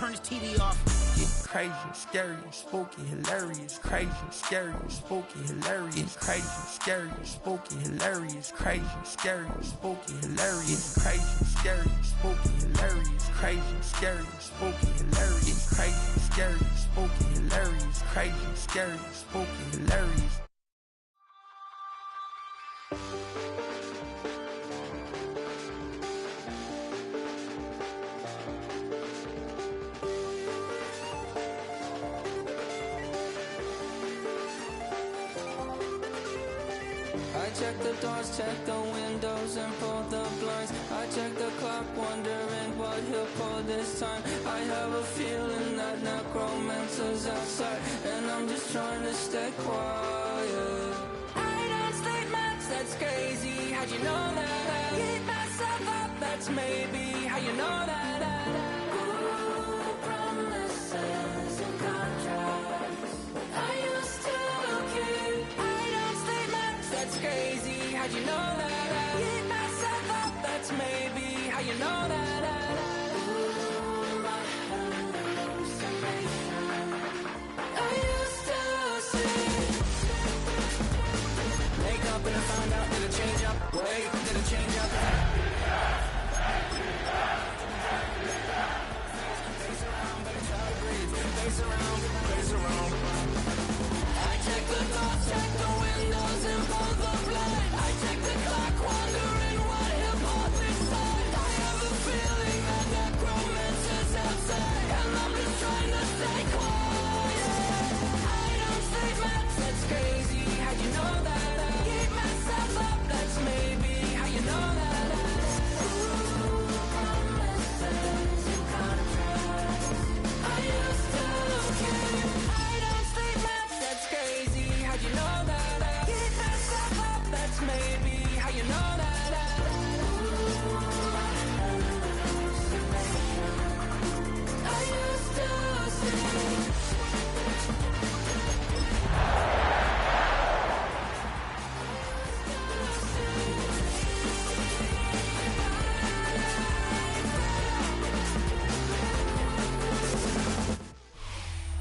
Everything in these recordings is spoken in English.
turn this TV off. It's crazy, scary, spooky, hilarious. Crazy, scary, spooky, hilarious. Crazy, scary, spooky, hilarious. Crazy, scary, spooky, hilarious. Crazy, scary, spooky, hilarious. Crazy, scary, spooky, hilarious. Crazy, scary, spooky, hilarious. Crazy, scary, spooky, hilarious. I check the doors, check the windows, and pull the blinds. I check the clock, wondering what he'll pull this time. I have a feeling that necromancer's outside, and I'm just trying to stay quiet. I don't sleep much, that's crazy. How'd you know that? I keep myself up, that's maybe how you know that. Ooh, promises and contracts. I used to keep. I don't sleep much, that's crazy. How'd you know that? I keep myself up, that's maybe how you know that. Ooh, my hallucination. I used to see. Wake up and I found out that it change up. Wait, did it change up? Face around, better try to breathe. Face around, face around. I check the doors, check the windows, and pull the blind. I check the clock, wondering what he'll pull this time. I have a feeling that necromancer's outside, and I'm just trying to stay quiet. I don't sleep much, that's crazy. How'd you know that? I keep myself up, that's maybe how you know that. Ooh, promises and contracts. I used to keep. I don't sleep much, that's crazy. How'd you know that? I keep myself up, that's maybe how you know that. Ooh, my hallucination. I used to see.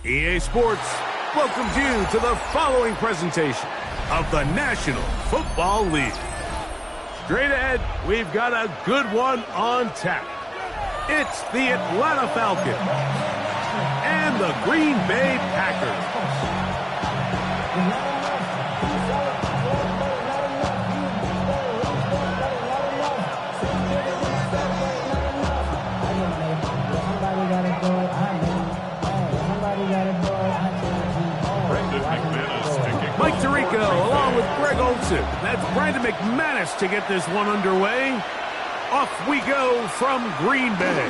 EA Sports welcomes you to the following presentation of the National Football League. Straight ahead, we've got a good one on tap. It's the Atlanta Falcons and the Green Bay Packers. Mike Tirico along with Greg Olsen. That's Brandon McManus to get this one underway. Off we go from Green Bay.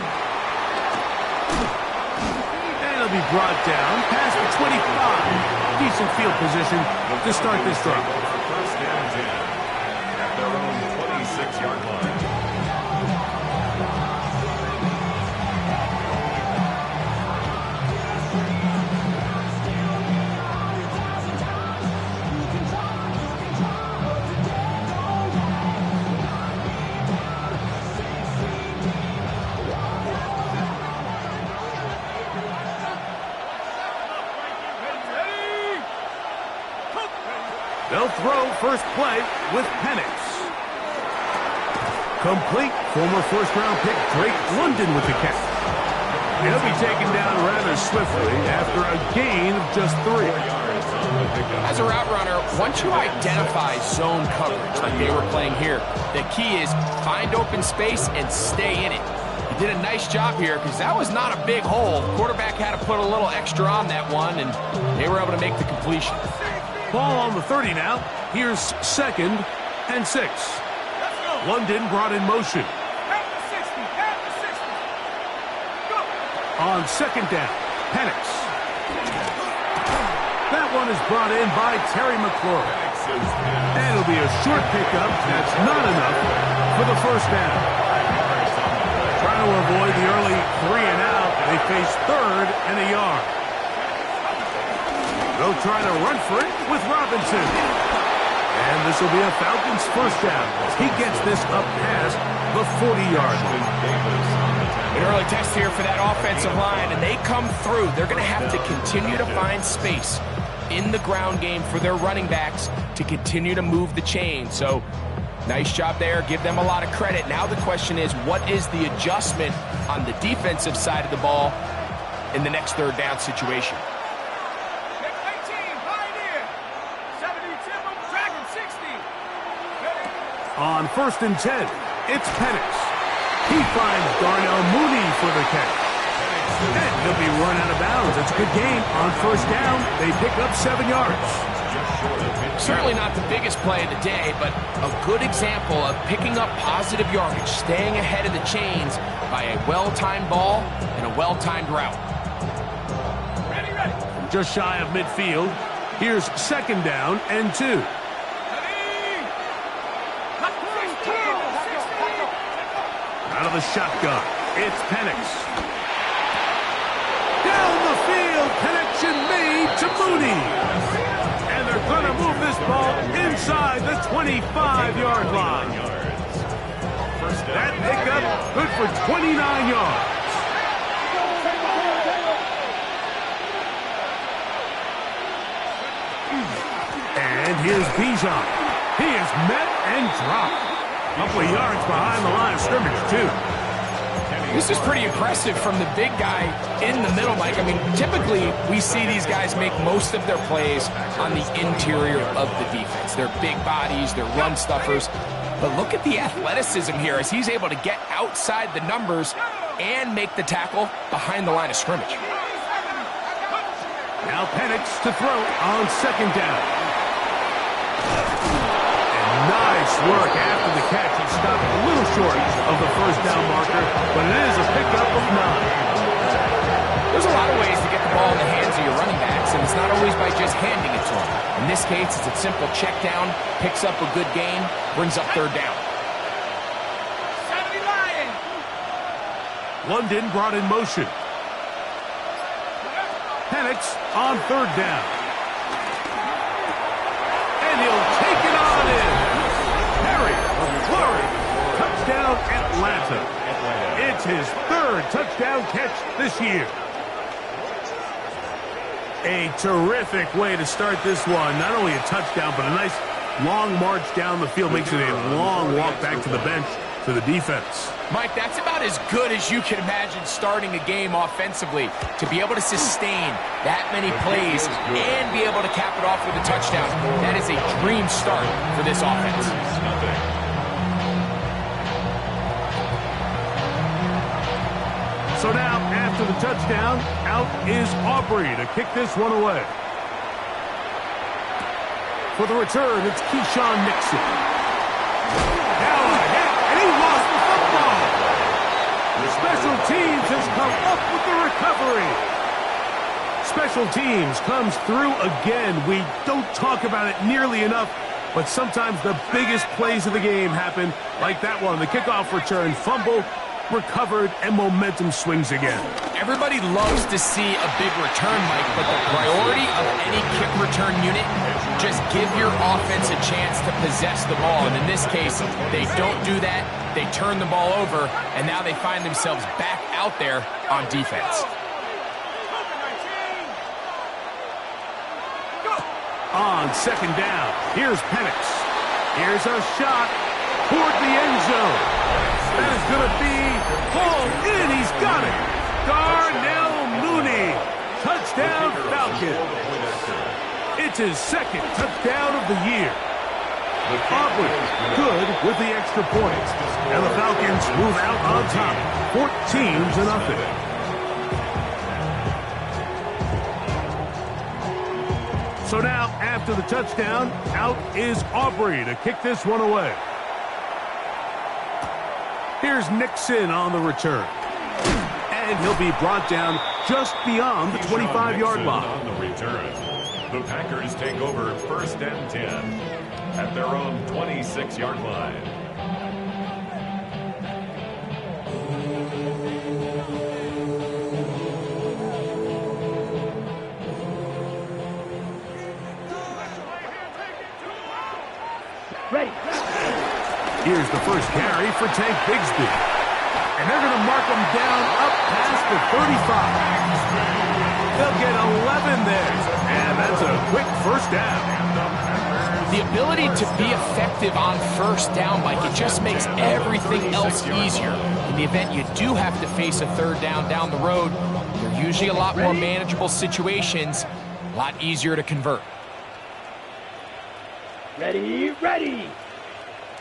And it'll be brought down past the 25. Decent field position to start this drive. First down 10 at their own 26-yard line. They'll throw first play with Penix. Complete. Former first-round pick Drake London with the catch. He'll be taken down rather swiftly after a gain of just 3. As a route runner, once you identify zone coverage like they were playing here, the key is find open space and stay in it. He did a nice job here because that was not a big hole. The quarterback had to put a little extra on that one, and they were able to make the completion. Ball on the 30 now. Here's 2nd and 6. London brought in motion. On 2nd down, Penix. That one is brought in by Terry McLaurin. And it'll be a short pickup. That's not enough for the first down. Trying to avoid the early 3 and out. They face 3rd and a yard. They'll try to run for it with Robinson. And this will be a Falcons first down as he gets this up past the 40-yard line. An early test here for that offensive line, and they come through. They're going to have to continue to find space in the ground game for their running backs to continue to move the chain. So nice job there. Give them a lot of credit. Now the question is, what is the adjustment on the defensive side of the ball in the next third down situation? On 1st and 10, it's Penix. He finds Darnell Mooney for the catch. And he'll be run out of bounds. It's a good gain. On 1st down, they pick up 7 yards. Certainly not the biggest play of the day, but a good example of picking up positive yardage, staying ahead of the chains by a well-timed ball and a well-timed route. From just shy of midfield, here's 2nd down and 2. Out of the shotgun, it's Penix. Down the field, connection made to Mooney. And they're going to move this ball inside the 25-yard line. That pickup, good for 29 yards. And here's Bijan. He is met and dropped. A couple of yards behind the line of scrimmage, too. This is pretty impressive from the big guy in the middle, Mike. I mean, typically we see these guys make most of their plays on the interior of the defense. They're big bodies, they're run stuffers. But look at the athleticism here as he's able to get outside the numbers and make the tackle behind the line of scrimmage. Now Penix to throw on 2nd down. Nice work after the catch. He stopped a little short of the 1st down marker, but it is a pickup of 9. There's a lot of ways to get the ball in the hands of your running backs, and it's not always by just handing it to them. In this case, it's a simple check down, picks up a good gain, brings up 3rd down. London brought in motion. Penix on 3rd down. And he'll take it on in. Flurry, touchdown Atlanta. It's his 3rd touchdown catch this year. A terrific way to start this one. Not only a touchdown, but a nice long march down the field. Makes it a long walk back to the bench for the defense. Mike, that's about as good as you can imagine starting a game offensively. To be able to sustain that many plays and be able to cap it off with a touchdown, that is a dream start for this offense. So now, after the touchdown, out is Aubrey to kick this one away. For the return, it's Keyshawn Nixon. Now a hit, and he lost the football. The special teams has come up with the recovery. Special teams comes through again. We don't talk about it nearly enough, but sometimes the biggest plays of the game happen like that one. The kickoff return, fumble, recovered, and momentum swings again. Everybody loves to see a big return, Mike, but the priority of any kick return unit, just give your offense a chance to possess the ball. And in this case, they don't do that. They turn the ball over, and now they find themselves back out there on defense. On 2nd down, here's Penix. Here's a shot toward the end zone. That is going to be hauled in. He's got it. Darnell Mooney. Touchdown Falcons. It's his 2nd touchdown of the year. Aubrey good with the extra points. And the Falcons move out on top, 14-0. So now, after the touchdown, out is Aubrey to kick this one away. Here's Nixon on the return. And he'll be brought down just beyond the 25-yard line. On the return, the Packers take over 1st and 10 at their own 26-yard line. Ready. Here's the first carry for Tank Bigsby. And they're going to mark them down up past the 35. They'll get 11 there. And that's a quick first down. The ability to be effective on first down, Mike, it just makes everything else easier. In the event you do have to face a third down the road, they're usually a lot more manageable situations, a lot easier to convert. Ready.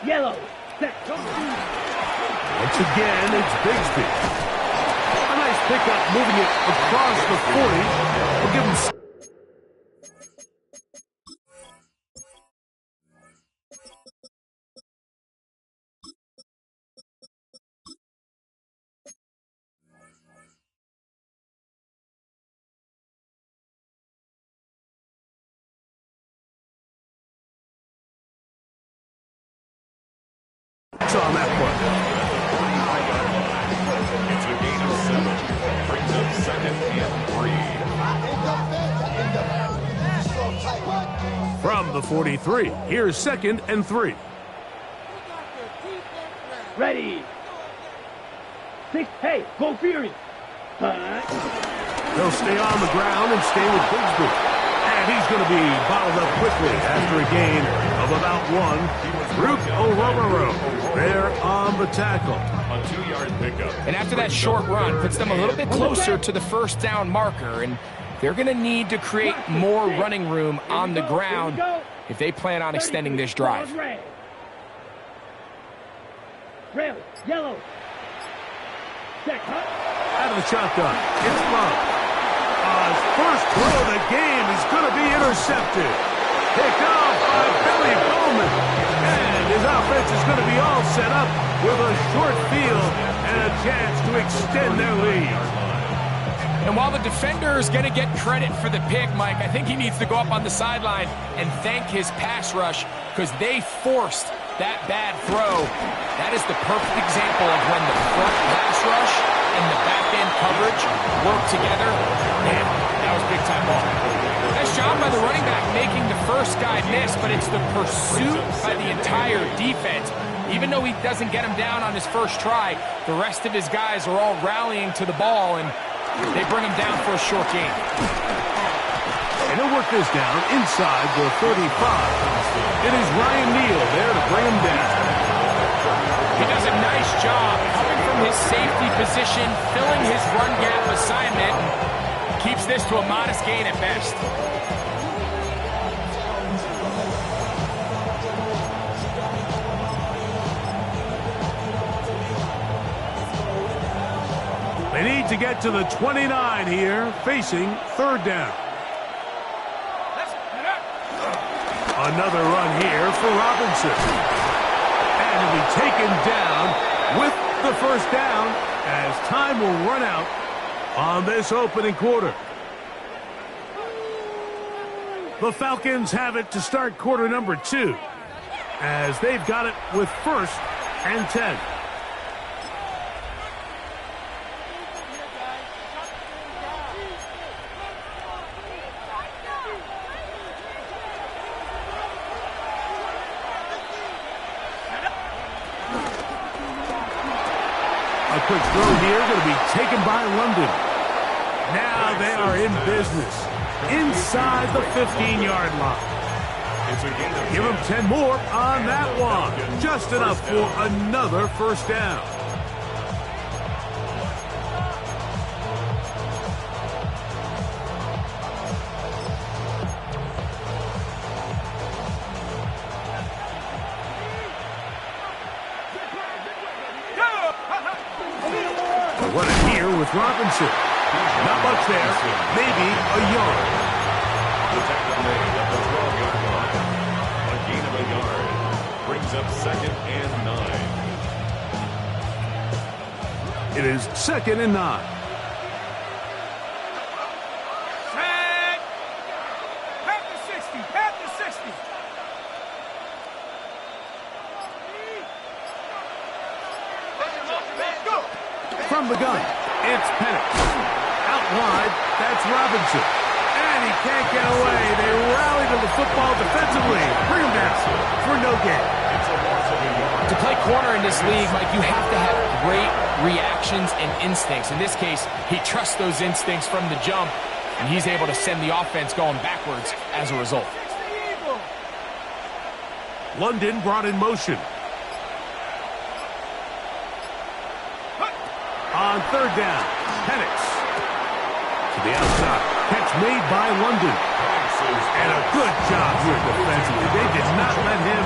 Yellow, set, go. Once again, it's Bigsby. A nice pickup moving it across the 40. We'll give him... on that one. It's a gain of 7. Brings up second and 3. From the 43, here's second and 3. Ready. 6, hey, go Fury. They'll stay on the ground and stay with Bigsby. And he's going to be bottled up quickly after a gain of about 1. Rook O'Rororo there on the tackle. A 2-yard pickup. And after that short run, puts them a little bit closer to the first down marker, and they're going to need to create more running room on the ground if they plan on extending this drive. Red, yellow. Check, Out of the shotgun, it's Love. His first throw of the game is going to be intercepted. Picked off by Billy Bowman. And his offense is going to be all set up with a short field and a chance to extend their lead. And while the defender is going to get credit for the pick, Mike, I think he needs to go up on the sideline and thank his pass rush because they forced that bad throw. That is the perfect example of when the front pass rush and the back-end coverage work together. Man, that was big-time ball. Nice job by the running back making the first guy miss, but it's the pursuit by the entire defense. Even though he doesn't get him down on his first try, the rest of his guys are all rallying to the ball, and they bring him down for a short gain. And he'll work this down inside the 35. It is Ryan Neal there to bring him down. He does a nice job coming from his safety position, filling his run gap assignment, and keeps this to a modest gain at best. They need to get to the 29 here, facing third down. Another run here for Robinson. And he'll be taken down with the first down as time will run out on this opening quarter. The Falcons have it to start quarter number 2 as they've got it with first and 10. A quick throw here going to be taken by London. Now they are in business inside the 15-yard line. Give them 10 more on that one. Just enough for another first down. Running here with Robinson. Not much there. Maybe a yard. The tackle made at the 12-yard line. A gain of a yard. Brings up second and 9. It is second and 9. Set! Pat the 60! Pat the 60! From the gun, it's Penix. Out wide, that's Robinson. And he can't get away. They rally to the football defensively. Bring him down for no gain. It's a loss of a yard. To play corner in this league, Mike, you have to have great reactions and instincts. In this case, he trusts those instincts from the jump, and he's able to send the offense going backwards as a result. London brought in motion. On third down, Penix to the outside. Catch made by London. And a good job here defensively. They did not let him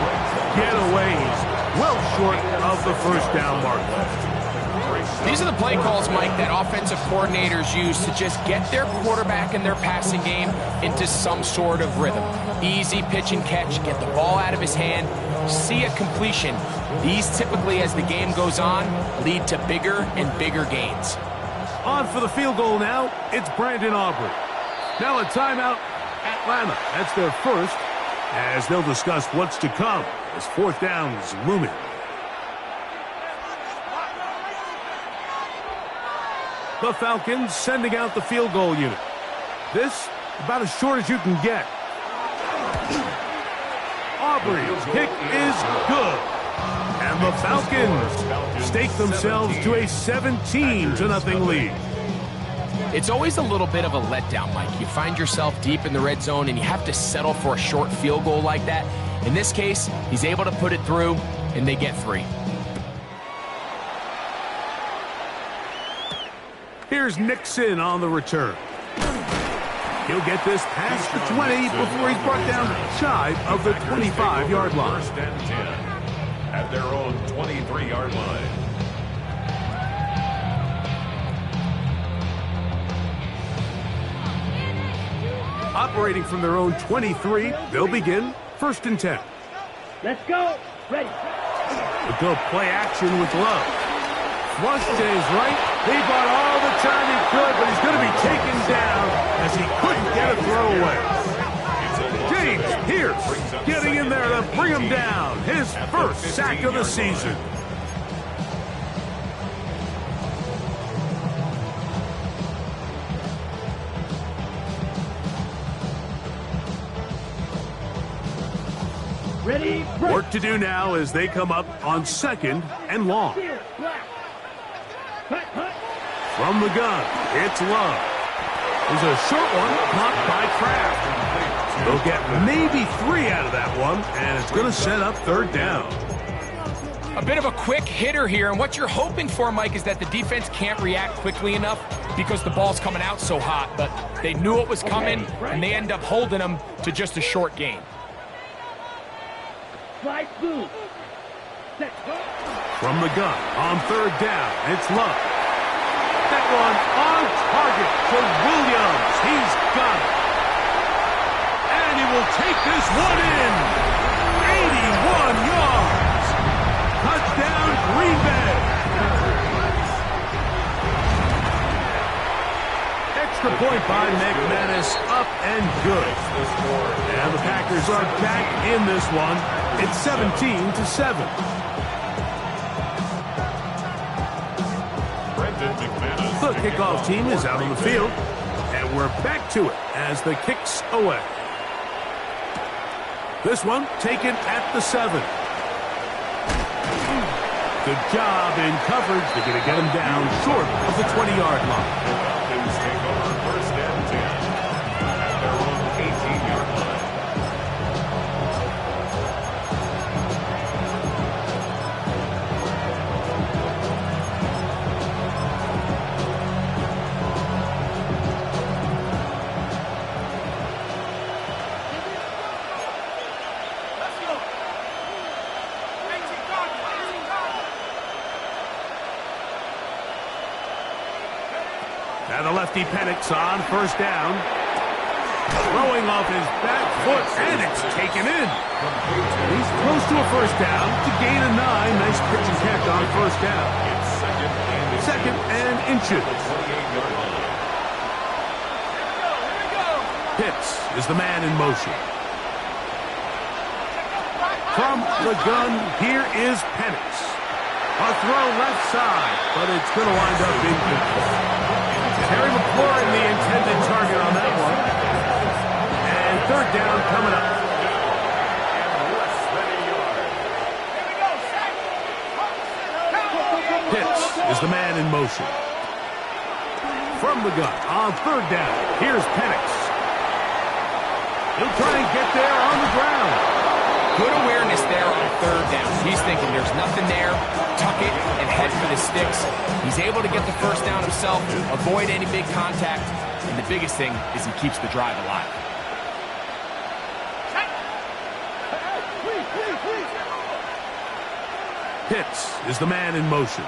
get away. He's well short of the first down mark. These are the play calls, Mike, that offensive coordinators use to just get their quarterback and their passing game into some sort of rhythm. Easy pitch and catch, get the ball out of his hand, see a completion. These typically, as the game goes on, lead to bigger and bigger gains. On for the field goal now, it's Brandon Aubrey. Now a timeout, Atlanta. That's their first, as they'll discuss what's to come as fourth down is looming. The Falcons sending out the field goal unit. This, about as short as you can get. Aubrey's kick is good. And the Falcons stake themselves to a 17-0 lead. It's always a little bit of a letdown, Mike. You find yourself deep in the red zone and you have to settle for a short field goal like that. In this case, he's able to put it through, and they get 3. Here's Nixon on the return. He'll get this past the 20 before he's brought down shy of the 25-yard line. First and 10 at their own 23-yard line. Operating from their own 23, they'll begin first and 10. Let's go. Ready. We'll go play action with Love. Flush to his right. He bought all the time he could, but he's going to be taken down as he couldn't get a throw away. James Pierce getting in there to bring him down. His first sack of the season. Ready. Work to do now as they come up on second and long. From the gun, it's Love. There's a short one caught by Kraft. They'll get maybe 3 out of that one, and it's going to set up third down. A bit of a quick hitter here, and what you're hoping for, Mike, is that the defense can't react quickly enough because the ball's coming out so hot, but they knew it was coming, and they end up holding them to just a short gain. Slide through. From the gun, on third down, it's Love. That one on target for Williams. He's got it. And he will take this one in. 81 yards. Touchdown, Green Bay. Extra point by McManus, up and good. And the Packers are back in this one. It's 17-7. The kickoff team is out on the field, and we're back to it as the kick's away. This one taken at the 7. Good job in coverage. They're going to get him down short of the 20-yard line. Falcons take over first and 10 at their own 18-yard line. And the lefty Penix on first down. Throwing off his back foot, and it's taken in. He's close to a first down to gain a 9. Nice pitch and catch on first down. Second and inches. Pitts is the man in motion. From the gun, here is Penix. A throw left side, but it's going to wind up incomplete. Terry McLaurin, the intended target on that one. And third down coming up. motion. From the gun on third down, here's Penix. He'll try and get there on the ground. Good awareness there on third down. He's thinking there's nothing there, tuck it, and head for the sticks. He's able to get the first down himself, avoid any big contact, and the biggest thing is he keeps the drive alive. Pitts is the man in motion.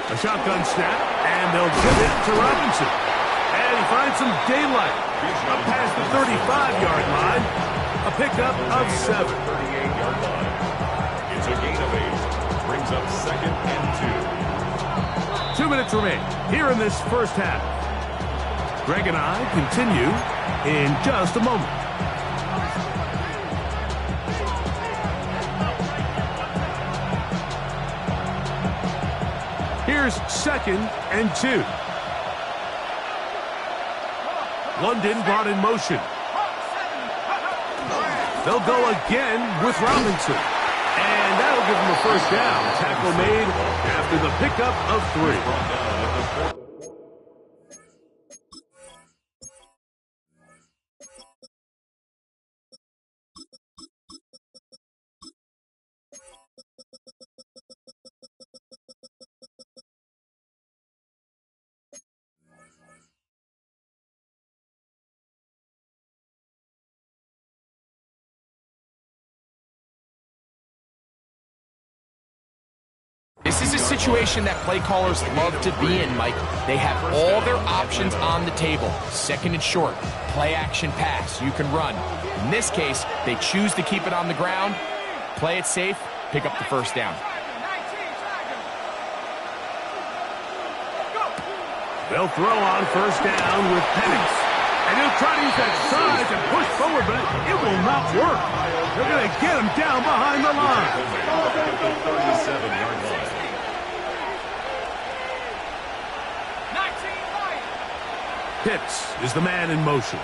A shotgun snap, and they'll give it to Robinson. And he finds some daylight. Up past the 35-yard line. A pickup of 7. 38-yard line. It's a gain of 8. Brings up 2nd and 2. 2 minutes remain here in this first half. Greg and I continue in just a moment. Here's 2nd and 2. London brought in motion. They'll go again with Robinson. And that'll give them a first down. Tackle made after the pickup of 3. This is a situation that play callers love to be in, Mike. They have all their options on the table. 2nd and short, play action pass, you can run. In this case, they choose to keep it on the ground, play it safe, pick up the first down. They'll throw on first down with Penix. And he'll try to use that size and push forward, but it will not work. They're going to get him down behind the line. 37-yard line. Pitts is the man in motion.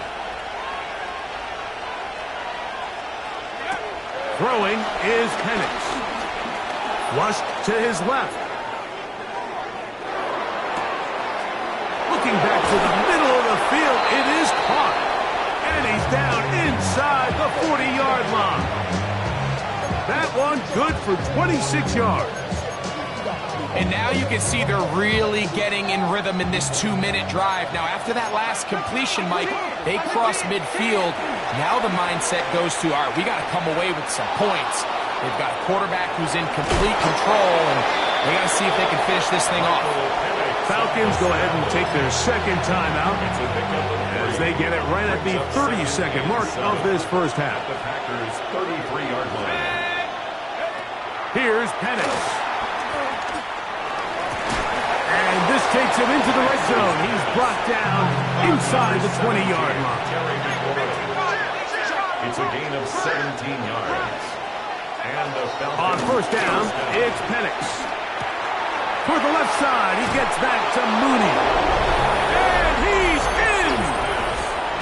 Throwing is Penix. Flushed to his left. Looking back to the middle of the field, it is caught. And he's down inside the 40-yard line. That one good for 26 yards. And now you can see they're really getting in rhythm in this 2-minute drive. Now, after that last completion, Mike, they cross midfield. Now the mindset goes to, all right, we got to come away with some points. They've got a quarterback who's in complete control, and they got to see if they can finish this thing off. Falcons go ahead and take their second timeout as they get it right at the 30-second mark of this first half. The Packers' 33-yard line. Here's Penix. And this takes him into the red zone. He's brought down inside the 20-yard line. It's a gain of 17 yards. And the Falcons on first down, it's Penix. For the left side, he gets back to Mooney. And he's in!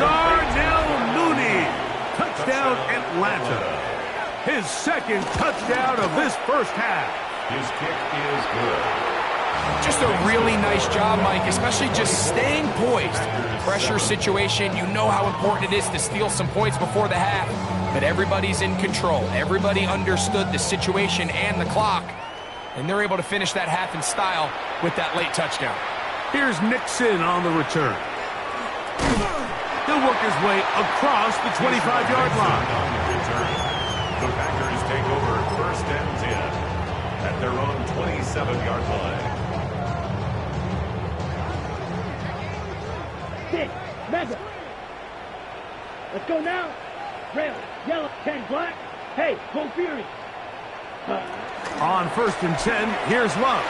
Darnell Mooney. Touchdown Atlanta. His second touchdown of this first half. His kick is good. Just a really nice job, Mike, especially just staying poised. Pressure situation, you know how important it is to steal some points before the half. But everybody's in control. Everybody understood the situation and the clock. And they're able to finish that half in style with that late touchdown. Here's Nixon on the return. He'll work his way across the 25-yard line. On the return, the Packers take over 1st and 10 at their own 27-yard line. Six, mega. Let's go now. Red, yellow, 10 black. Hey, go Fury. On 1st and 10, here's Love.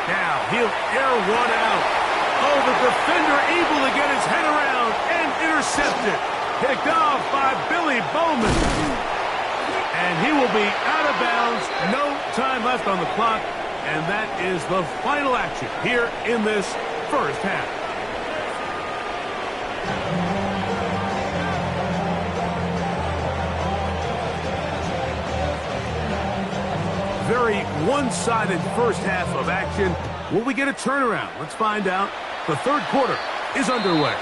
Now he'll air one out. Oh, the defender able to get his head around and intercept it. Picked off by Billy Bowman. And he will be out of bounds. No time left on the clock. And that is the final action here in this first half. very one-sided first half of action. Will we get a turnaround? Let's find out. The third quarter is underway.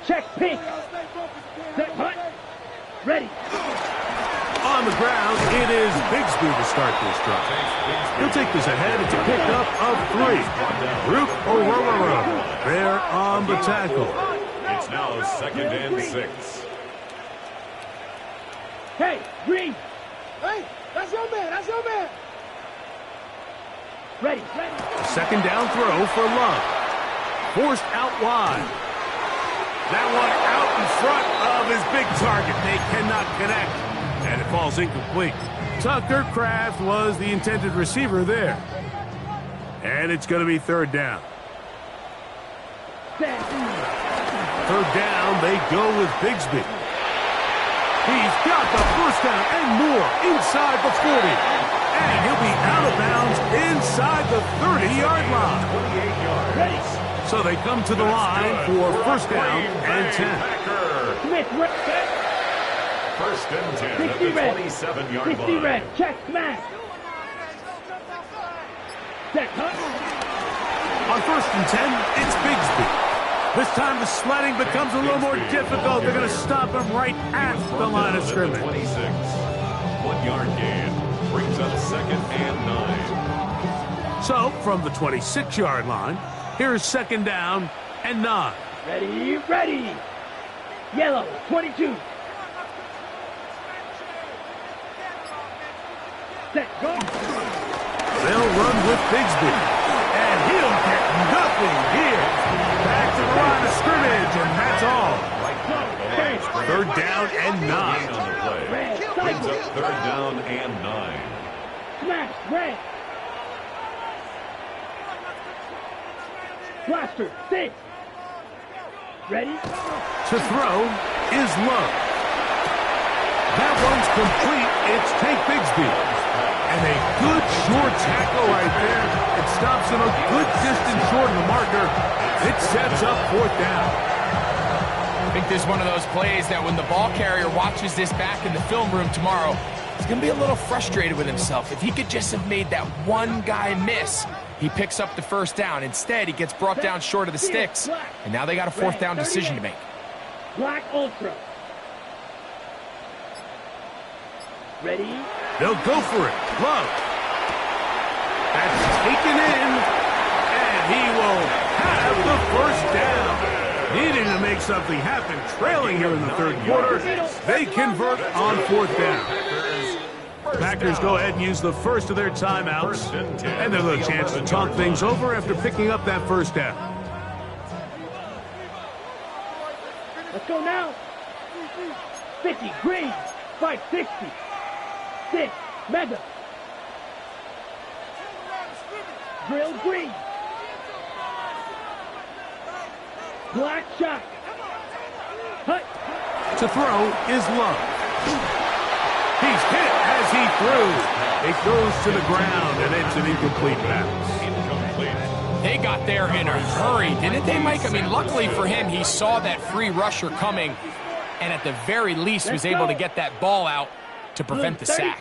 Check pink. Set punt. Ready. On the ground, it is Bigsby to start this drive. He'll take this ahead. It's a pickup of 3. Roop O'Rourke there on the tackle. It's now 2nd and 6. Hey, Green. Hey, that's your man. That's your man. Ready. A second down throw for Love. Forced out wide. That one out in front of his big target. They cannot connect. And it falls incomplete. Tucker Kraft was the intended receiver there. And it's going to be third down. Third down, they go with Bigsby. He's got the first down and more inside the 40. And he'll be out of bounds inside the 30-yard line. 28 yards. Ready. So they come to the line for first down and 10. Smith, First and 10 at 60 the red. 27-yard 60 line. red. Check, smash. Set punt. On first and 10, it's Bigsby. This time the sledding becomes a little more difficult. They're going to stop him right at the line of scrimmage. 26. 1-yard gain brings up 2nd and 9. So from the 26-yard line, here's 2nd down and 9. Ready. Yellow, 22. Set, go. They'll run with Bigsby. And he'll get nothing here. Back to the line of scrimmage, and that's all. Third down and 9. On the play. Brings up 3rd down and 9. Smash, red. Blaster, 6. Ready? To throw is Love. That one's complete. It's Tank Bigsby. And a good short tackle right there. It stops him a good distance short of the marker. It sets up 4th down. I think this is one of those plays that when the ball carrier watches this back in the film room tomorrow, he's going to be a little frustrated with himself. If he could just have made that one guy miss, he picks up the first down. Instead, he gets brought down short of the sticks, and now they got a 4th down decision to make. Black Ultra. Ready? They'll go for it. Love. That's taken in, and he will have the first down. Needing to make something happen, trailing here in the third quarter. They convert on 4th down. Packers go ahead and use the first of their timeouts, and they'll have a chance to talk things over after picking up that first down. Let's go now. 50, green. 560. 6, mega. Drill, green. Black shot. Hut. To throw is Love. He's hit as he threw. It goes to the ground, and it's an incomplete pass. Incomplete. They got there in a hurry, didn't they, Mike? I mean, luckily for him, he saw that free rusher coming, and at the very least was able to get that ball out to prevent the sack.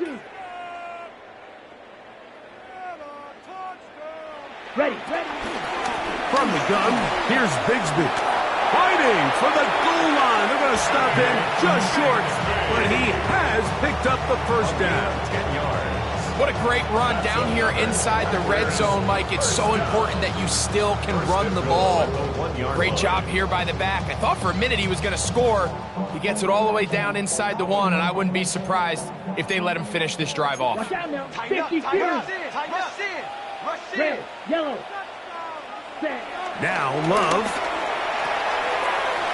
Ready. From the gun, here's Bigsby. Fighting for the goal line. They're going to stop him just short, but he has picked up the first down. 10 yards. What a great run down here inside the red zone, Mike. It's so important that you still can run the ball. Great job here by the back. I thought for a minute he was going to score. He gets it all the way down inside the 1, and I wouldn't be surprised if they let him finish this drive off. Watch out now. 50, red, yellow. Set. Now Love.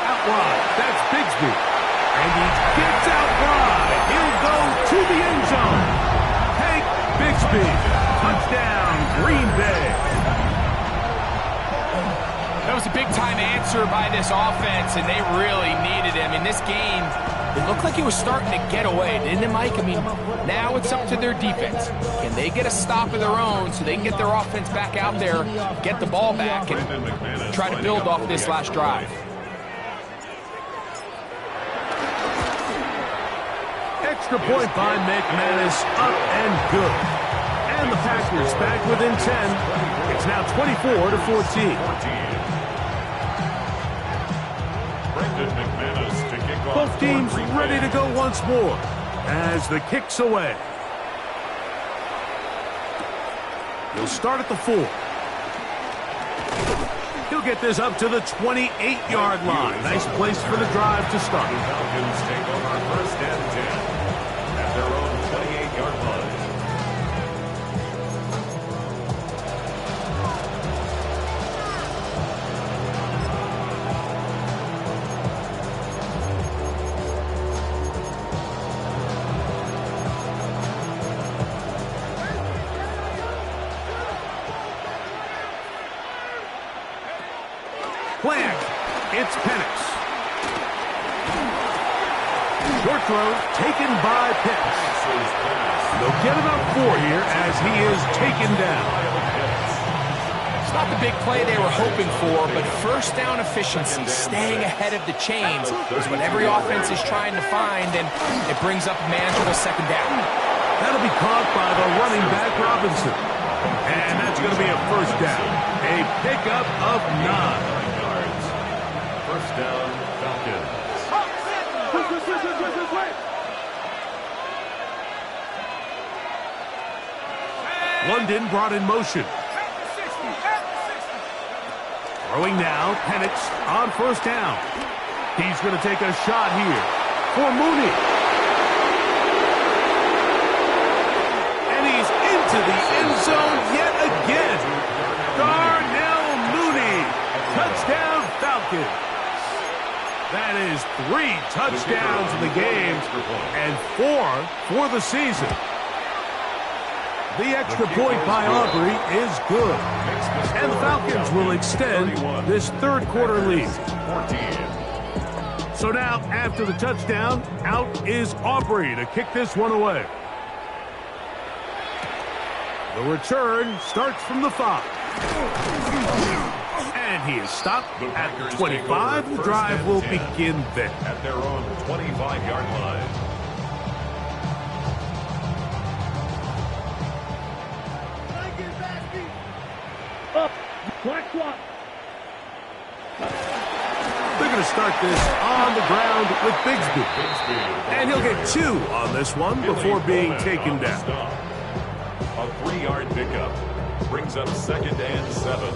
Out wide. That's Bigsby. And he gets out wide. He'll go to the end zone. Hank Bigsby. Touchdown, Green day. That was a big-time answer by this offense, and they really needed him. In this game, it looked like it was starting to get away, didn't it, Mike? I mean, now it's up to their defense. Can they get a stop of their own so they can get their offense back out there, get the ball back, and try to build off this last drive? Extra point by McManus, up and good. And the Packers back within 10. It's now 24-14. Both teams ready to go once more as the kick's away. He'll start at the 4. He'll get this up to the 28-yard line. Nice place for the drive to start. The Falcons take over first and 10 at their own 28-yard line. Plant. It's Penix. Short throw taken by Penix. They'll get about 4 here as he is taken down. It's not the big play they were hoping for, but first down efficiency, staying ahead of the chains, is what every offense is trying to find, and it brings up a manageable second down. That'll be caught by the running back Robinson. And that's going to be a first down. A pickup of 9. First down, Falcons. London brought in motion. Throwing now, Penix on first down. He's going to take a shot here for Mooney. And he's into the end zone yet again. Darnell Mooney. Touchdown, Falcons. That is 3 touchdowns in the game and 4 for the season. The extra point by Aubrey is good. And the Falcons will extend this third quarter lead. So now, after the touchdown, out is Aubrey to kick this one away. The return starts from the 5. And he is stopped at 25. The drive will begin then. At their own 25-yard line. Up. Black swap. They're going to start this on the ground with Bigsby. And he'll get 2 on this one before being taken down. A 3-yard pickup brings up second and 7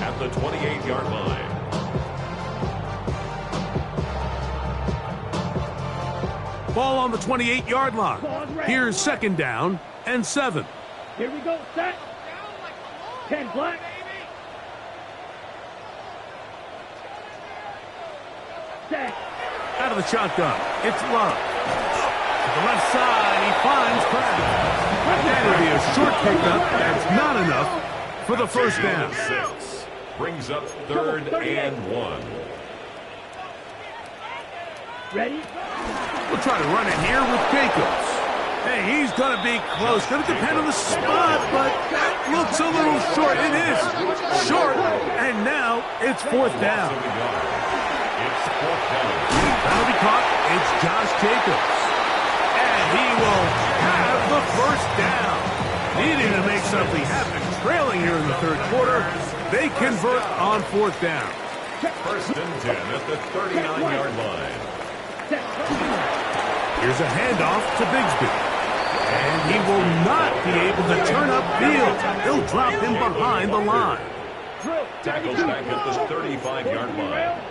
at the 28-yard line. Ball on the 28-yard line. Here's second down and 7. Here we go. Set. 10 black. Set. Out of the shotgun, it's Love. To the left side, he finds Pratt. That'll be a short pickup. That's not enough for the first down. 6 brings up third and 1. Ready? We'll try to run it here with Jacobs. Hey, he's going to be close. Going to depend on the spot, but that looks a little short. It is short, and now it's fourth down. That'll be caught. It's Josh Jacobs. And he will have the first down. Needing to make something happen. Trailing here in the third quarter. They convert on fourth down. First and 10 at the 39-yard line. Here's a handoff to Bigsby. And he will not be able to turn upfield. He'll drop him behind the line. Tackles back at the 35-yard line.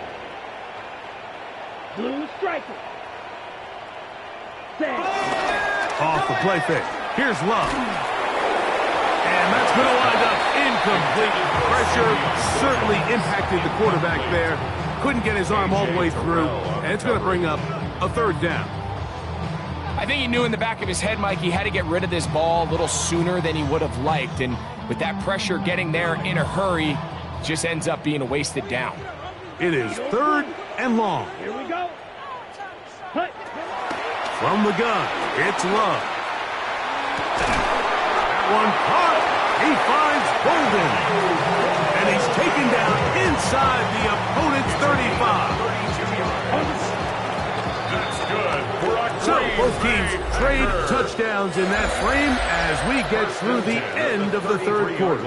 Blue striker. Off the play fake. Here's Love. And that's going to wind up incomplete. Pressure certainly impacted the quarterback there. Couldn't get his arm all the way through. And it's going to bring up a third down. I think he knew in the back of his head, Mike, he had to get rid of this ball a little sooner than he would have liked. And With that pressure getting there in a hurry, just ends up being a wasted down. It is 3rd and long. Here we go. Hut. From the gun, it's Love. That one caught. He finds Bolden. And he's taken down inside the opponent's 35. That's good for a So great both teams save. trade Packers. touchdowns in that frame as we get through the end of the 3rd quarter.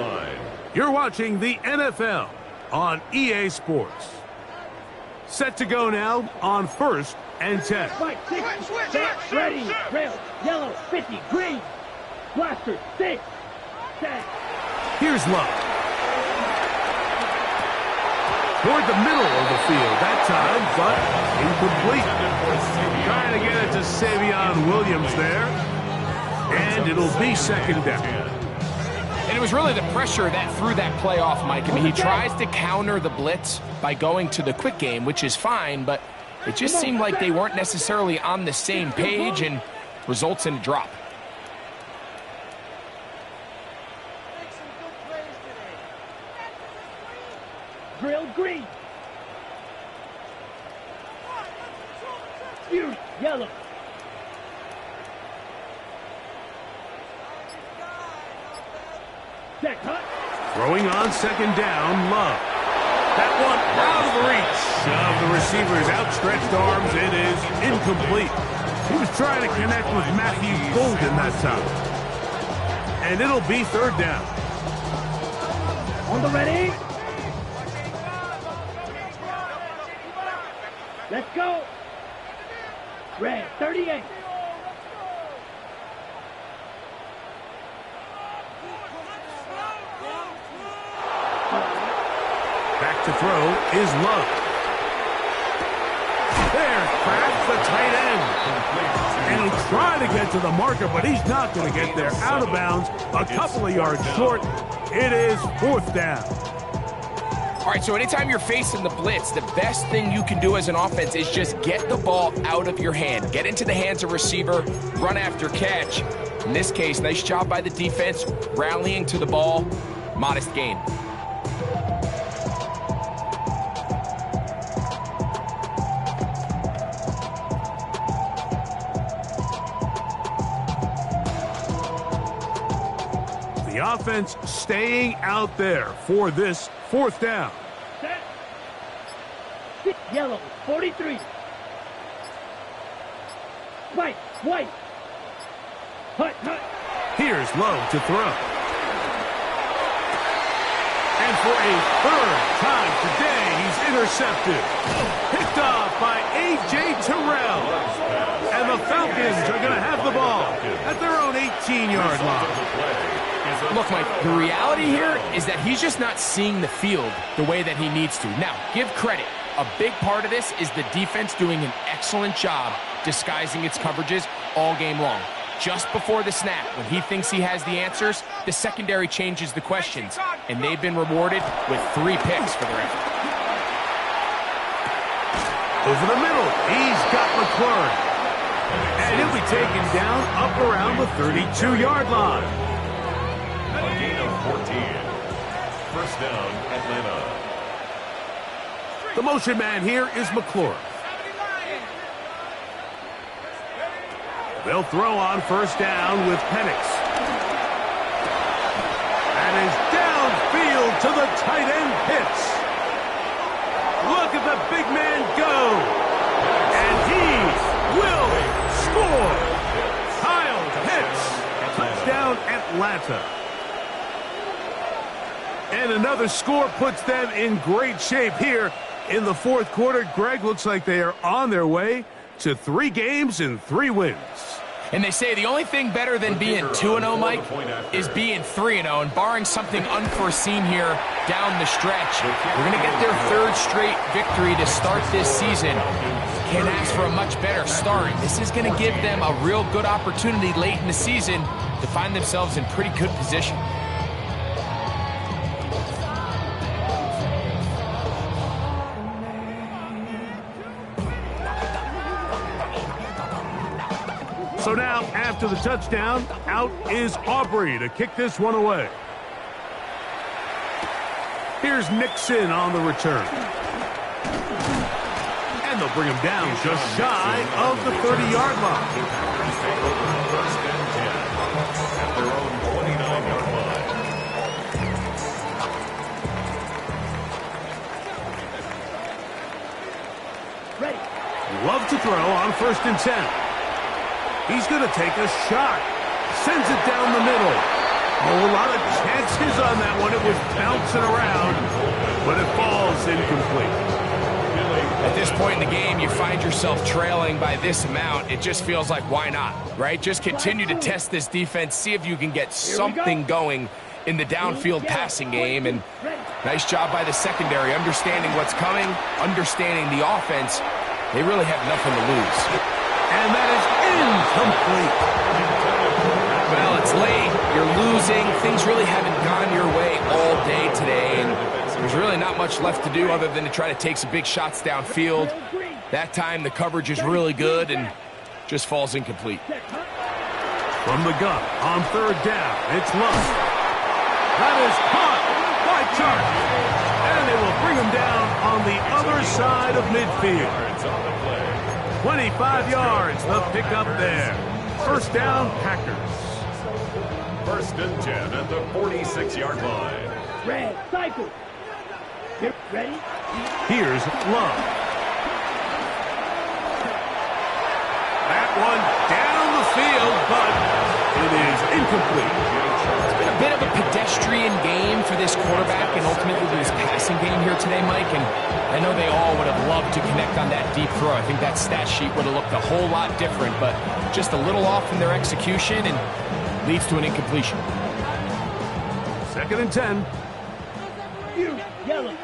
You're watching the NFL on EA Sports. Set to go now on 1st and 10. Right, 6. Set, ready. Red, yellow, 50, green. Blaster, 6. Set. Here's Love. Toward the middle of the field that time, but incomplete. Trying to get it to Savion Williams there. And it'll be 2nd down. And it was really the pressure that threw that play off, Mike. I mean, he tries to counter the blitz by going to the quick game, which is fine, but it just seemed like they weren't necessarily on the same page and results in a drop. Drill, green. Fury, yellow. Check, hut. Throwing on 2nd down, Love. That one out of the reach of the receiver's outstretched arms. It is incomplete. He was trying to connect with Matthew Bolden that time. And it'll be 3rd down. On the ready. Let's go. Red, 38. Back to throw is Love. There, cracks the tight end. And he'll try to get to the marker, but he's not going to get there. Out of bounds, a couple of yards short. It is 4th down. All right, so anytime you're facing the blitz, the best thing you can do as an offense is just get the ball out of your hand. Get into the hands of receiver, run after catch. In this case, nice job by the defense, rallying to the ball, modest gain. The offense staying out there for this 4th down. Set. Yellow, 43. White, white. Hut, hut. Here's Love to throw. And for a 3rd time today, he's intercepted. Picked off by A.J. Terrell. And the Falcons are going to have the ball at their own 18-yard line. Look, Mike, the reality here is that he's just not seeing the field the way that he needs to. Now, give credit. A big part of this is the defense doing an excellent job disguising its coverages all game long. Just before the snap, when he thinks he has the answers, the secondary changes the questions, and they've been rewarded with 3 picks for their effort. Over the middle, he's got McLaurin. And he'll be taken down up around the 32-yard line. A gain of 14. 1st down, Atlanta. The motion man here is McLaurin. They'll throw on 1st down with Penix. And is downfield to the tight end Pitts. Look at the big man go. And he will score. Kyle Pitts. Touchdown Atlanta. And another score puts them in great shape here in the 4th quarter. Greg, looks like they are on their way to 3 games and 3 wins. And they say the only thing better than being 2-0, Mike, is being 3-0. And barring something unforeseen here down the stretch, we're going to get their 3rd straight victory to start this season. Can't ask for a much better start. This is going to give them a real good opportunity late in the season to find themselves in pretty good position. So now, after the touchdown, out is Aubrey to kick this one away. Here's Nixon on the return. And they'll bring him down just shy of the 30-yard line. The Packers take over first and 10 at their own 29-yard line. Ready. Love to throw on first and 10. He's going to take a shot. Sends it down the middle. Oh, a lot of chances on that one. It was bouncing around, but it falls incomplete. At this point in the game, you find yourself trailing by this amount. It just feels like, why not, right? Just continue to test this defense, see if you can get something going in the downfield passing game. And nice job by the secondary, understanding what's coming, understanding the offense. They really have nothing to lose. And that is incomplete. Well, it's late. You're losing. Things really haven't gone your way all day today. And there's really not much left to do other than to try to take some big shots downfield. That time, the coverage is really good and just falls incomplete. From the gun, on third down, it's Love. That is caught by Chark. And they will bring him down on the other side of midfield. 25 yards, the pickup there. First down, Packers. First and 10 at the 46-yard line. Red, cycle. Get ready. Here's Love. That one down the field, but it is incomplete. It's been a bit of a pedestrian game for this quarterback and ultimately this passing game here today, Mike. And I know they all would have loved to connect on that deep throw. I think that stat sheet would have looked a whole lot different, but just a little off in their execution and leads to an incompletion. Second and 10. You, yellow.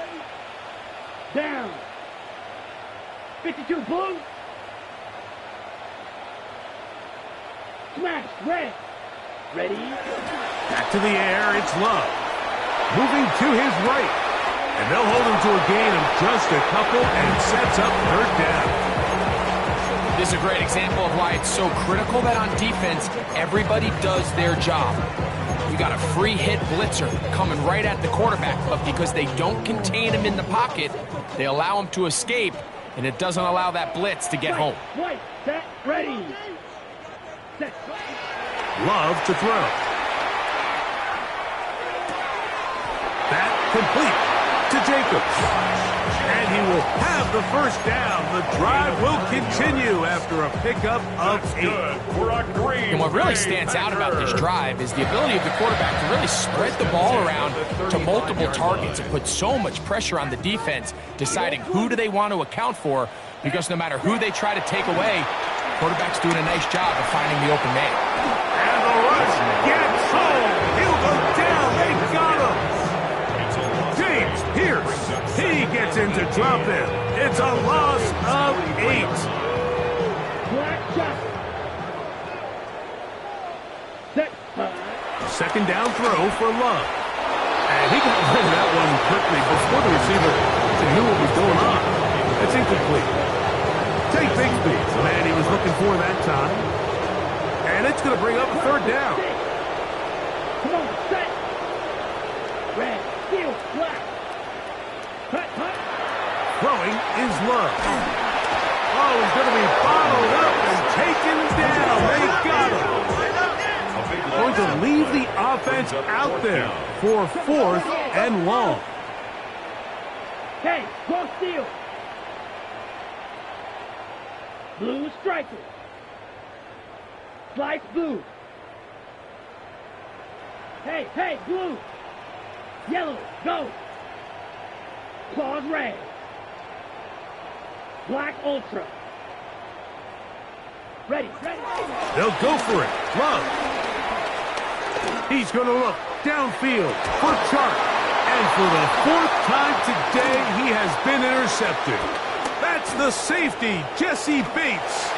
Down. 52, blue. Smash, red. Ready. Back to the air, it's Love. Moving to his right. And they'll hold him to a gain of just a couple and sets up third down. This is a great example of why it's so critical that on defense, everybody does their job. You got a free hit blitzer coming right at the quarterback, but because they don't contain him in the pocket, they allow him to escape, and it doesn't allow that blitz to get home. White, set, ready. Set. Love to throw. That complete to Jacobs. And he will have the first down. The drive will continue after a pickup of 8. And what really stands out about this drive is the ability of the quarterback to really spread the ball around to multiple targets and put so much pressure on the defense, deciding who do they want to account for, because no matter who they try to take away, quarterback's doing a nice job of finding the open man. And the rush gets home. He'll go down. They got him. James Pierce. He gets in to drop him. It's a loss of 8. Black shot. Set. Second down throw for Love. And he got rid of that one quickly before the receiver knew what was going on. It's incomplete. Take Bigsby, the man he was looking for that time. And it's going to bring up a third down. Come on, set. Red, steel, black. Cut, cut. Throwing is Love. Oh, he's going to be bottled up and taken down. They got him. Going to leave the offense out there for 4th and long. Hey, go steel. Blue striker. Slice blue. Hey, hey, blue. Yellow, go. Claws red. Black ultra. Ready, ready. They'll go for it. Love. He's going to look downfield for Chark. And for the 4th time today, he has been intercepted. That's the safety, Jesse Bates.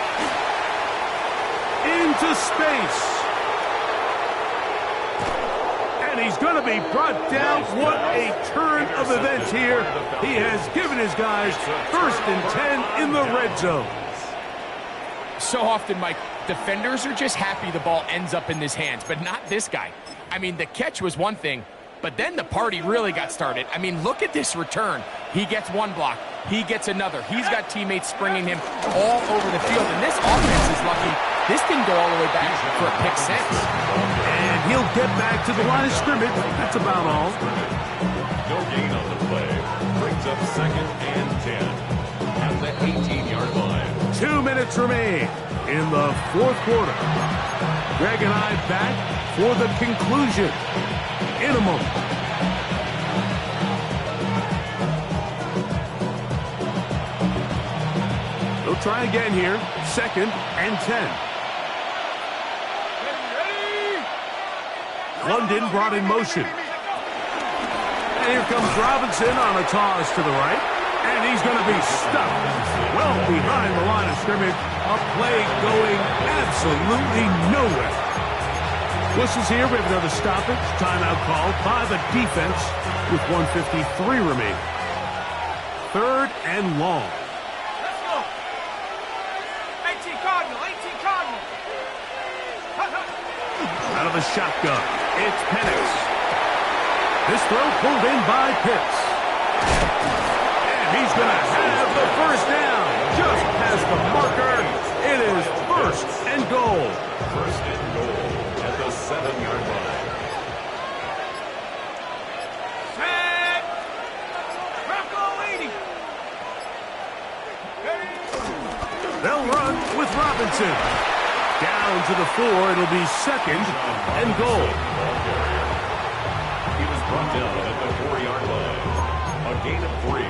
Into space. And he's going to be brought down. What a turn of events here. He has given his guys 1st and 10 in the red zone. So often, Mike, defenders are just happy the ball ends up in his hands, but not this guy. I mean, the catch was one thing, But then the party really got started. I mean, look at this return. He gets one block. He gets another. He's got teammates springing him all over the field. And this offense is lucky. This didn't go all the way back for a pick six. And he'll get back to the line of scrimmage. That's about all. No gain on the play. Brings up 2nd and 10 at the 18-yard line. 2 minutes remain in the 4th quarter. Greg and I back for the conclusion in a moment. They'll try again here. 2nd and 10. London brought in motion. And here comes Robinson on a toss to the right. And he's going to be stuck well behind the line of scrimmage. A play going absolutely nowhere. Whistles here. We have another stoppage. Timeout called by the defense with 1:53 remaining. 3rd and long. Let's go. 18 Cardinal, 18 Cardinal. Out of the shotgun, it's Penix. This throw pulled in by Pitts. And he's going to have the first down. Just past the marker. It is 1st and goal. 1st and goal at the 7-yard line. Set. Bronco 80. They'll run with Robinson. Down to the 4. It'll be 2nd and goal. He was brought down at the 4-yard line. A gain of 3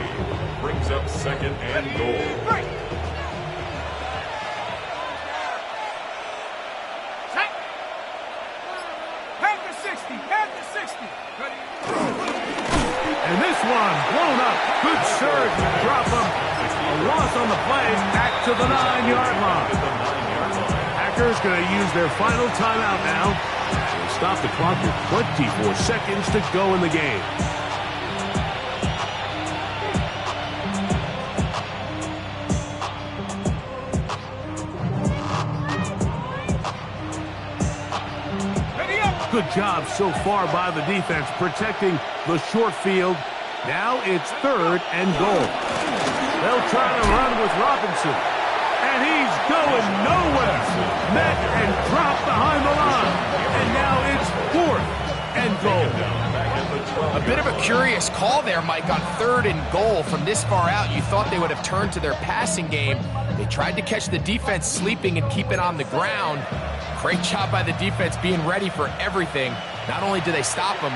brings up 2nd and goal. Panther 60, Panther 60. And this one blown up. Good surge to drop him. A loss on the play. Back to the 9-yard line. Packers going to use their final timeout now. They'll stop the clock with 24 seconds to go in the game. Good job so far by the defense protecting the short field. Now it's 3rd and goal. They'll try to run with Robinson. And he's going nowhere. Met and dropped behind the line. And now it's 4th and goal. A bit of a curious call there, Mike, on 3rd and goal. From this far out, you thought they would have turned to their passing game. They tried to catch the defense sleeping and keep it on the ground. Great job by the defense being ready for everything. Not only do they stop them,